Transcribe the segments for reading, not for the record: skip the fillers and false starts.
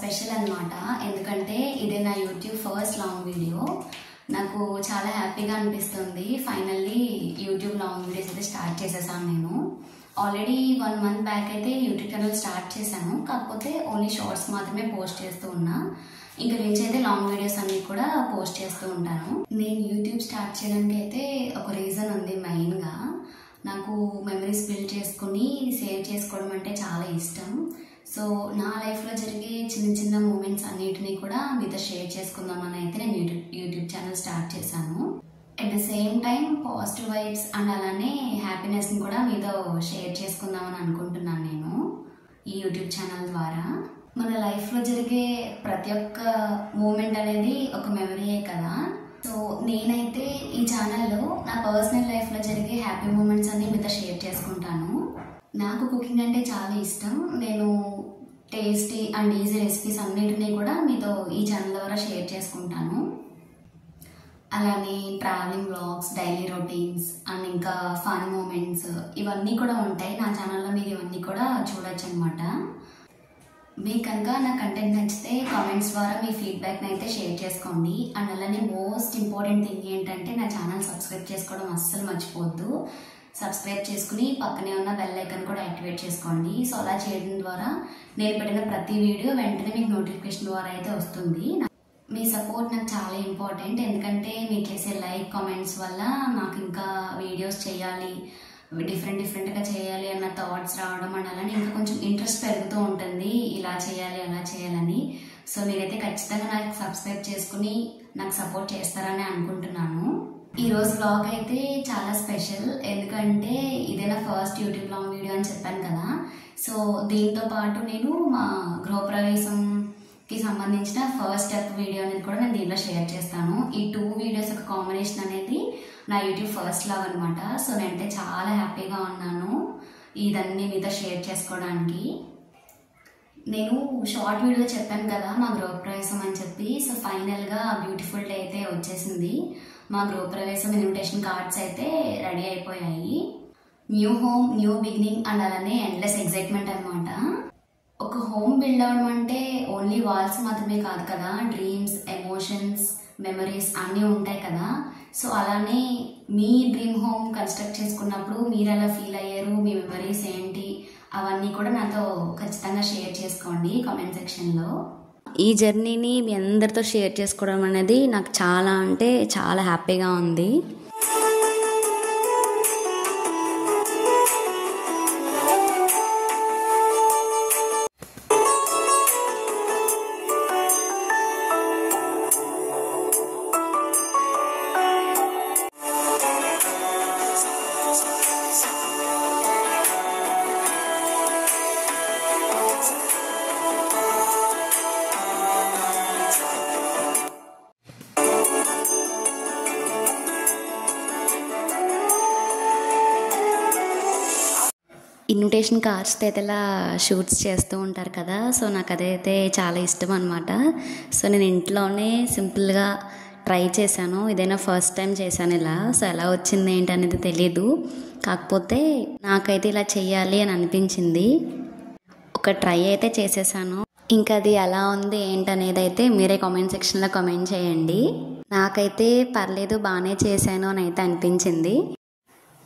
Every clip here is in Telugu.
స్పెషల్ అన్నమాట. ఎందుకంటే ఇదే నా యూట్యూబ్ ఫస్ట్ లాంగ్ వీడియో. నాకు చాలా హ్యాపీగా అనిపిస్తుంది. ఫైనల్లీ యూట్యూబ్ లాంగ్ వీడియోస్ అయితే స్టార్ట్ చేసేసాను నేను. ఆల్రెడీ 1 మంత్ బ్యాక్ అయితే యూట్యూబ్ ఛానల్ స్టార్ట్ చేశాను. కాకపోతే ఓన్లీ షార్ట్స్ మాత్రమే పోస్ట్ చేస్తూ ఉన్నా. ఇంకా నుంచి అయితే లాంగ్ వీడియోస్ అన్ని కూడా పోస్ట్ చేస్తూ ఉంటాను. నేను యూట్యూబ్ స్టార్ట్ చేయడానికి అయితే ఒక రీజన్ ఉంది. మెయిన్గా నాకు మెమరీస్ బిల్డ్ చేసుకుని సేవ్ చేసుకోవడం అంటే చాలా ఇష్టం. సో నా లైఫ్లో జరిగే చిన్న చిన్న మూమెంట్స్ అన్నిటినీ కూడా మీతో షేర్ చేసుకుందామని అయితే నేను యూట్యూబ్ ఛానల్ స్టార్ట్ చేశాను. At the same time positive vibes and అలానే హ్యాపీనెస్ని కూడా మీతో షేర్ చేసుకుందామని అనుకుంటున్నాను నేను ఈ యూట్యూబ్ ఛానల్ ద్వారా. మన లైఫ్లో జరిగే ప్రతి ఒక్క మూమెంట్ అనేది ఒక మెమరీయే కదా. సో నేనైతే ఈ ఛానల్లో నా పర్సనల్ లైఫ్లో జరిగే హ్యాపీ మూమెంట్స్ అన్ని మీతో షేర్ చేసుకుంటాను. నాకు కుకింగ్ అంటే చాలా ఇష్టం. నేను టేస్టీ అండ్ ఈజీ రెసిపీస్ అన్నిటినీ కూడా మీతో ఈ ఛానల్ ద్వారా షేర్ చేసుకుంటాను. అలానే travelling vlogs, daily routines and ఇంకా ఫన్ మూమెంట్స్ ఇవన్నీ కూడా ఉంటాయి నా ఛానల్లో. మీరు ఇవన్నీ కూడా చూడొచ్చు అనమాట. మీకు కనుక నా కంటెంట్ నచ్చితే కామెంట్స్ ద్వారా మీ ఫీడ్బ్యాక్ని అయితే షేర్ చేసుకోండి. అండ్ అలానే మోస్ట్ ఇంపార్టెంట్ థింగ్ ఏంటంటే నా ఛానల్ సబ్స్క్రైబ్ చేసుకోవడం అస్సలు మర్చిపోవద్దు. సబ్స్క్రైబ్ చేసుకుని పక్కనే ఉన్న బెల్ ఐకాన్ కూడా యాక్టివేట్ చేసుకోండి. సో అలా చేయడం ద్వారా నేను పెట్టిన ప్రతి వీడియో వెంటనే మీకు నోటిఫికేషన్ ద్వారా అయితే వస్తుంది. మీ సపోర్ట్ నాకు చాలా ఇంపార్టెంట్. ఎందుకంటే మీరు చేసే లైక్ కామెంట్స్ వల్ల నాకు ఇంకా వీడియోస్ చేయాలి, డిఫరెంట్గా చేయాలి అన్న థాట్స్ రావడం అండ్ అలానే ఇంకా కొంచెం ఇంట్రెస్ట్ పెరుగుతూ ఉంటుంది. ఇలా చేయాలి అలా చేయాలని. సో మీరైతే ఖచ్చితంగా నాకు సబ్స్క్రైబ్ చేసుకుని నాకు సపోర్ట్ చేస్తారని అనుకుంటున్నాను. ఈరోజు వ్లాగ్ అయితే చాలా స్పెషల్. ఎందుకంటే ఇదే నా ఫస్ట్ యూట్యూబ్ లాంగ్ వీడియో అని చెప్పాను కదా. సో దీంతో పాటు నేను మా గృహప్రవేశంకి సంబంధించిన ఫస్ట్ స్టెప్ వీడియో అనేది కూడా నేను దీంట్లో షేర్ చేస్తాను. ఈ 2 వీడియోస్ ఒక కాంబినేషన్ అనేది నా యూట్యూబ్ ఫస్ట్ లాగ్ అనమాట. సో నేనైతే చాలా హ్యాపీగా ఉన్నాను ఇదన్నీ మీతో షేర్ చేసుకోవడానికి. నేను షార్ట్ వీడియోలో చెప్పాను కదా మా గృహప్రవేశం అని చెప్పి. సో ఫైనల్గా బ్యూటిఫుల్ డే అయితే వచ్చేసింది. మా గృహప్రవేశం ఇన్విటేషన్ కార్డ్స్ అయితే రెడీ అయిపోయాయి. New home, new beginning and అలానే ఎండ్లెస్ ఎక్సైట్మెంట్ అనమాట. ఒక హోమ్ బిల్డ్ అవ్వడం అంటే ఓన్లీ వాల్స్ మాత్రమే కాదు కదా. డ్రీమ్స్, ఎమోషన్స్, మెమరీస్ అన్నీ ఉంటాయి కదా. సో అలానే మీ డ్రీమ్ హోమ్ కన్స్ట్రక్ట్ చేసుకున్నప్పుడు మీరు ఎలా ఫీల్ అయ్యారు, మీ మెమరీస్ ఏంటి, అవన్నీ కూడా నాతో ఖచ్చితంగా షేర్ చేసుకోండి కామెంట్ సెక్షన్లో. ఈ జర్నీని మీ అందరితో షేర్ చేసుకోవడం అనేది నాకు చాలా అంటే చాలా హ్యాపీగా ఉంది. ఇన్విటేషన్ కార్డ్స్తో అయితే ఇలా షూట్స్ చేస్తూ ఉంటారు కదా. సో నాకు అదైతే చాలా ఇష్టం అనమాట. సో నేను ఇంట్లోనే సింపుల్గా ట్రై చేశాను. ఇదైనా ఫస్ట్ టైం చేశాను ఇలా. సో ఎలా వచ్చింది ఏంటి అనేది తెలీదు. కాకపోతే నాకైతే ఇలా చెయ్యాలి అని అనిపించింది. ఒక ట్రై అయితే చేసేసాను. ఇంకా అది ఎలా ఉంది ఏంటనేది అయితే మీరే కామెంట్ సెక్షన్లో కామెంట్ చేయండి. నాకైతే పర్లేదు, బాగానే చేశాను అని అయితే అనిపించింది.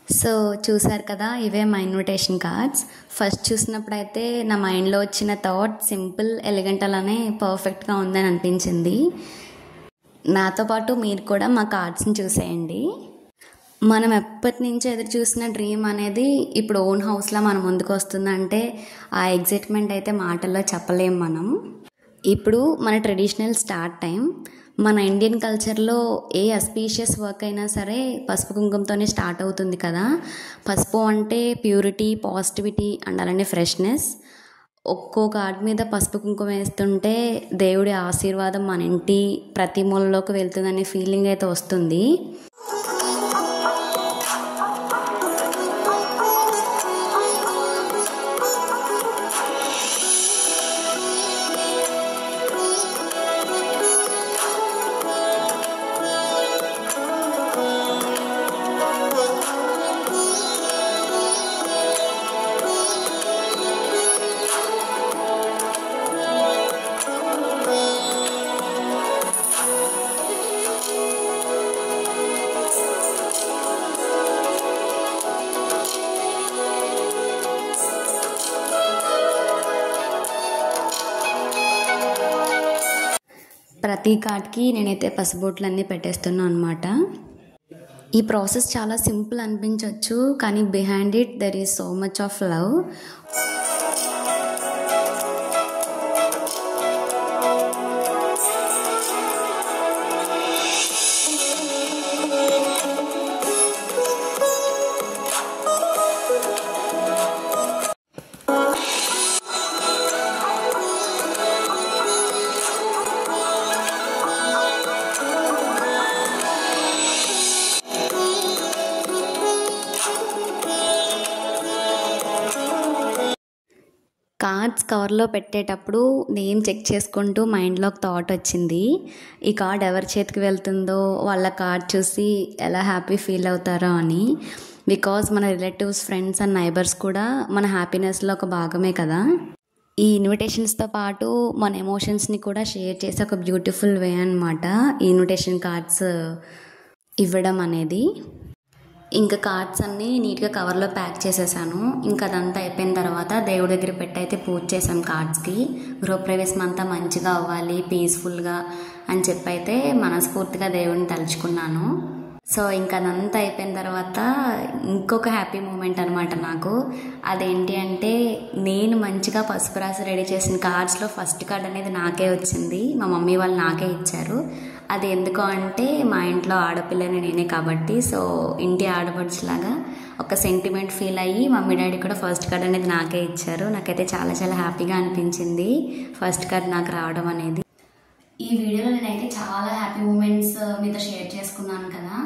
సో చూసారు కదా, ఇవే మా ఇన్విటేషన్ కార్డ్స్. ఫస్ట్ చూసినప్పుడు అయితే నా మైండ్లో వచ్చిన థాట్ సింపుల్, ఎలిగెంట్ అలానే పర్ఫెక్ట్గా ఉందని అనిపించింది. నాతో పాటు మీరు కూడా మా కార్డ్స్ని చూసేయండి. మనం ఎప్పటి నుంచో ఎదురు చూసిన డ్రీమ్ అనేది ఇప్పుడు ఓన్ హౌస్లో మన ముందుకు వస్తుందంటే ఆ ఎగ్జైట్మెంట్ అయితే మాటల్లో చెప్పలేం మనం. ఇప్పుడు మన ట్రెడిషనల్ స్టార్ట్ టైం. మన ఇండియన్ కల్చర్లో ఏ అస్పీషియస్ వర్క్ అయినా సరే పసుపు కుంకుమతోనే స్టార్ట్ అవుతుంది కదా. పసుపు అంటే ప్యూరిటీ, పాజిటివిటీ అండ్ అలానే ఫ్రెష్నెస్. ఒక్కో కార్డ్ మీద పసుపు కుంకుమ వేస్తుంటే దేవుడి ఆశీర్వాదం మన ఇంటి ప్రతి మూలలోకి వెళ్తుందనే ఫీలింగ్ అయితే వస్తుంది. ప్రతి కార్డ్కి నేనైతే పసుబొట్లన్నీ పెట్టేస్తున్నాను అనమాట. ఈ ప్రాసెస్ చాలా సింపుల్ అనిపించవచ్చు, కానీ behind it there is so much of love. Cards కవర్లో పెట్టేటప్పుడు నేమ్ చెక్ చేసుకుంటూ మైండ్లో ఒక థాట్ వచ్చింది, ఈ కార్డ్ ఎవరి చేతికి వెళ్తుందో వాళ్ళ కార్డ్ చూసి ఎలా హ్యాపీ ఫీల్ అవుతారో అని. బికాజ్ మన రిలేటివ్స్, ఫ్రెండ్స్ అండ్ నైబర్స్ కూడా మన హ్యాపీనెస్లో ఒక భాగమే కదా. ఈ ఇన్విటేషన్స్తో పాటు మన ఎమోషన్స్ని కూడా షేర్ చేసే ఒక బ్యూటిఫుల్ వే అనమాట ఈ ఇన్విటేషన్ కార్డ్స్ ఇవ్వడం అనేది. ఇంకా కార్డ్స్ అన్నీ నీట్గా కవర్లో ప్యాక్ చేసేసాను. ఇంకా అదంతా అయిపోయిన తర్వాత దేవుడి దగ్గర పెట్టి అయితే పూజ చేశాను కార్డ్స్కి. గృహప్రవేశం అంతా మంచిగా అవ్వాలి, పీస్ఫుల్గా అని చెప్పి అయితే మనస్ఫూర్తిగా దేవుడిని తలుచుకున్నాను. సో ఇంకా అదంతా అయిపోయిన తర్వాత ఇంకొక హ్యాపీ మూమెంట్ అనమాట నాకు. అదేంటి అంటే నేను మంచిగా పసుపు రాసి రెడీ చేసిన కార్డ్స్లో ఫస్ట్ కార్డ్ అనేది నాకే వచ్చింది. మా మమ్మీ వాళ్ళు నాకే ఇచ్చారు. అది ఎందుకు అంటే మా ఇంట్లో ఆడపిల్లని నేనే కాబట్టి, సో ఇంటి ఆడపడుచులాగా ఒక సెంటిమెంట్ ఫీల్ అయ్యి మమ్మీ డాడీ కూడా ఫస్ట్ కార్డ్ అనేది నాకే ఇచ్చారు. నాకైతే చాలా చాలా హ్యాపీగా అనిపించింది ఫస్ట్ కార్డ్ నాకు రావడం అనేది. ఈ వీడియోలో నేనైతే చాలా హ్యాపీ మూమెంట్స్ మీతో షేర్ చేసుకున్నాను కదా,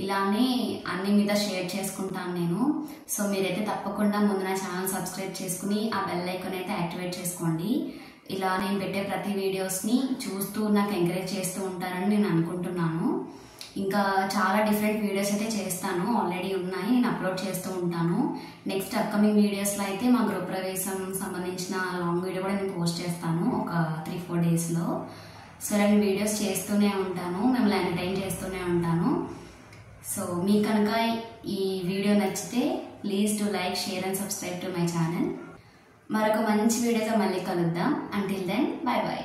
ఇలానే అన్ని మీద షేర్ చేసుకుంటాను నేను. సో మీరైతే తప్పకుండా ముందు నా ఛానల్ సబ్స్క్రైబ్ చేసుకుని ఆ బెల్ ఐకాన్ అయితే యాక్టివేట్ చేసుకోండి. ఇలా నేను పెట్టే ప్రతి వీడియోస్ని చూస్తూ నాకు ఎంకరేజ్ చేస్తూ ఉంటారని నేను అనుకుంటున్నాను. ఇంకా చాలా డిఫరెంట్ వీడియోస్ అయితే చేస్తాను, ఆల్రెడీ ఉన్నాయి, నేను అప్లోడ్ చేస్తూ ఉంటాను. నెక్స్ట్ అప్కమింగ్ వీడియోస్లో అయితే మా గృహప్రవేశం సంబంధించిన లాంగ్ వీడియో కూడా నేను పోస్ట్ చేస్తాను ఒక 3-4 డేస్లో. సో నేను వీడియోస్ చేస్తూనే ఉంటాను, మిమ్మల్ని ఎంటర్టైన్ చేస్తూనే ఉంటాను. సో మీకు కనుక ఈ వీడియో నచ్చితే please do like, share and subscribe to my channel. మరొక మంచి వీడియోతో మళ్ళీ కలుద్దాం. Until then bye by.